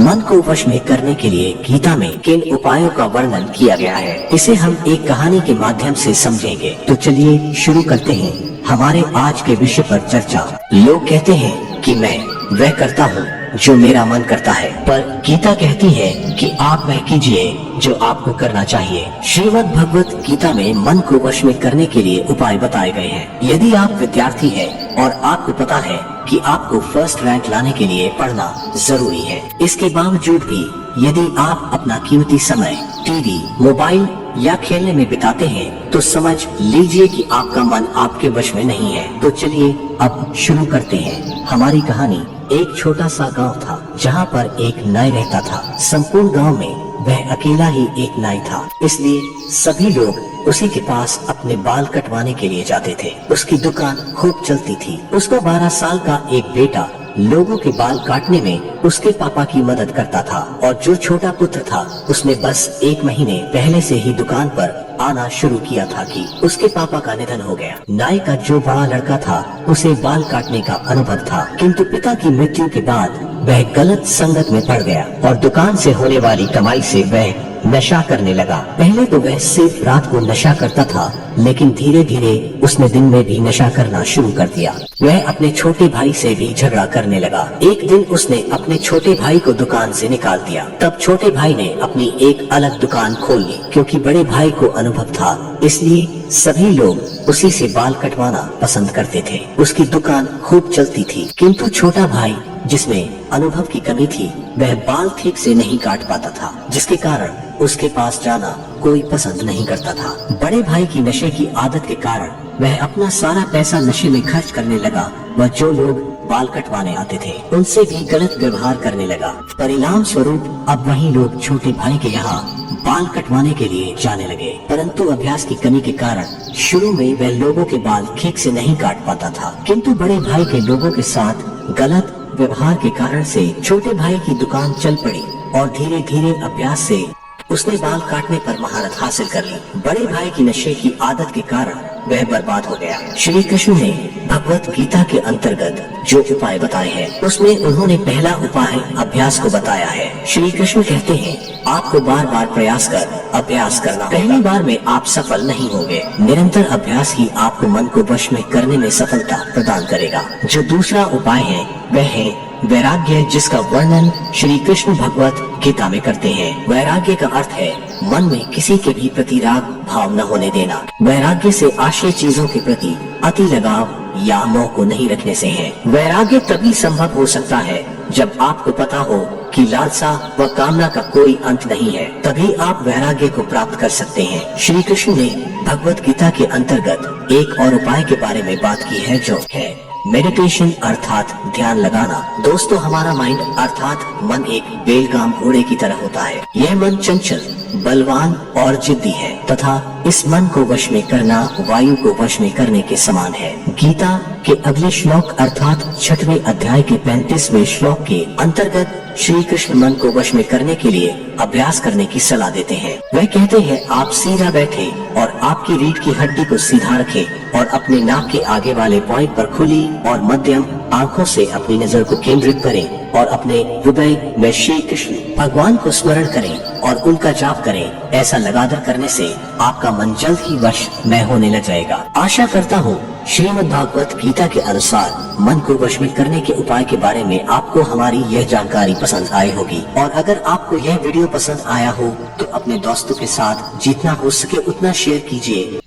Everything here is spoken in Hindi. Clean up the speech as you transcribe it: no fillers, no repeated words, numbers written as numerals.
मन को वश में करने के लिए गीता में किन उपायों का वर्णन किया गया है, इसे हम एक कहानी के माध्यम से समझेंगे। तो चलिए शुरू करते हैं हमारे आज के विषय पर चर्चा। लोग कहते हैं कि मैं वह करता हूँ जो मेरा मन करता है, पर गीता कहती है कि आप वह कीजिए जो आपको करना चाहिए। श्रीमद् भगवत गीता में मन को वश में करने के लिए उपाय बताए गए हैं। यदि आप विद्यार्थी हैं और आपको पता है कि आपको फर्स्ट रैंक लाने के लिए पढ़ना जरूरी है, इसके बावजूद भी यदि आप अपना कीमती समय टीवी, मोबाइल या खेलने में बिताते हैं, तो समझ लीजिए कि आपका मन आपके वश में नहीं है। तो चलिए अब शुरू करते हैं हमारी कहानी। एक छोटा सा गांव था जहां पर एक नाई रहता था। संपूर्ण गांव में वह अकेला ही एक नाई था, इसलिए सभी लोग उसी के पास अपने बाल कटवाने के लिए जाते थे। उसकी दुकान खूब चलती थी। उसका 12 साल का एक बेटा लोगों के बाल काटने में उसके पापा की मदद करता था, और जो छोटा पुत्र था उसने बस 1 महीने पहले से ही दुकान पर आना शुरू किया था कि उसके पापा का निधन हो गया। नाई का जो बड़ा लड़का था उसे बाल काटने का अनुभव था, किंतु पिता की मृत्यु के बाद वह गलत संगत में पड़ गया और दुकान से होने वाली कमाई से वह नशा करने लगा। पहले तो वह सिर्फ रात को नशा करता था, लेकिन धीरे धीरे उसने दिन में भी नशा करना शुरू कर दिया। वह अपने छोटे भाई से भी झगड़ा करने लगा। एक दिन उसने अपने छोटे भाई को दुकान से निकाल दिया। तब छोटे भाई ने अपनी एक अलग दुकान खोल ली। क्योंकि बड़े भाई को अनुभव था, इसलिए सभी लोग उसी से बाल कटवाना पसंद करते थे। उसकी दुकान खूब चलती थी, किंतु छोटा भाई जिसमें अनुभव की कमी थी, वह बाल ठीक से नहीं काट पाता था, जिसके कारण उसके पास जाना कोई पसंद नहीं करता था। बड़े भाई की नशे की आदत के कारण वह अपना सारा पैसा नशे में खर्च करने लगा व जो लोग बाल कटवाने आते थे उनसे भी गलत व्यवहार करने लगा। परिणाम स्वरूप अब वही लोग छोटे भाई के यहाँ बाल कटवाने के लिए जाने लगे, परंतु अभ्यास की कमी के कारण शुरू में वह लोगों के बाल ठीक से नहीं काट पाता था। किंतु बड़े भाई के लोगों के साथ गलत व्यवहार के कारण से छोटे भाई की दुकान चल पड़ी और धीरे धीरे अभ्यास से उसने बाल काटने पर महारत हासिल कर ली। बड़े भाई की नशे की आदत के कारण वह बर्बाद हो गया। श्री कृष्ण ने भगवत गीता के अंतर्गत जो उपाय बताए हैं, उसमें उन्होंने पहला उपाय अभ्यास को बताया है। श्री कृष्ण कहते हैं, आपको बार बार प्रयास कर अभ्यास करना। पहली बार में आप सफल नहीं होंगे, निरंतर अभ्यास ही आपको मन को वश में करने में सफलता प्रदान करेगा। जो दूसरा उपाय है वह है वैराग्य, जिसका वर्णन श्री कृष्ण भगवत गीता में करते हैं। वैराग्य का अर्थ है मन में किसी के भी प्रति राग भाव न होने देना। वैराग्य से आश्रय चीजों के प्रति अति लगाव या मोह को नहीं रखने से है। वैराग्य तभी संभव हो सकता है जब आपको पता हो कि लालसा व कामना का कोई अंत नहीं है, तभी आप वैराग्य को प्राप्त कर सकते हैं। श्री कृष्ण ने भगवत गीता के अंतर्गत एक और उपाय के बारे में बात की है, जो है मेडिटेशन अर्थात ध्यान लगाना। दोस्तों, हमारा माइंड अर्थात मन एक बेलगाम घोड़े की तरह होता है। यह मन चंचल, बलवान और जिद्दी है तथा इस मन को वश में करना वायु को वश में करने के समान है। गीता के अगले श्लोक अर्थात 6वें अध्याय के 35वें श्लोक के अंतर्गत श्री कृष्ण मन को वश में करने के लिए अभ्यास करने की सलाह देते हैं। वह कहते हैं, आप सीधा बैठे और आपकी रीढ़ की हड्डी को सीधा रखें और अपने नाक के आगे वाले पॉइंट पर खुली और मध्यम आंखों से अपनी नजर को केंद्रित करें और अपने हृदय में श्री कृष्ण भगवान को स्मरण करें और उनका जाप करें। ऐसा लगातार करने से आपका मन जल्द ही वश में होने लग जाएगा। आशा करता हूँ श्रीमद् भागवत गीता के अनुसार मन को वश में करने के उपाय के बारे में आपको हमारी यह जानकारी पसंद आई होगी। और अगर आपको यह वीडियो पसंद आया हो तो अपने दोस्तों के साथ जितना हो सके उतना शेयर कीजिए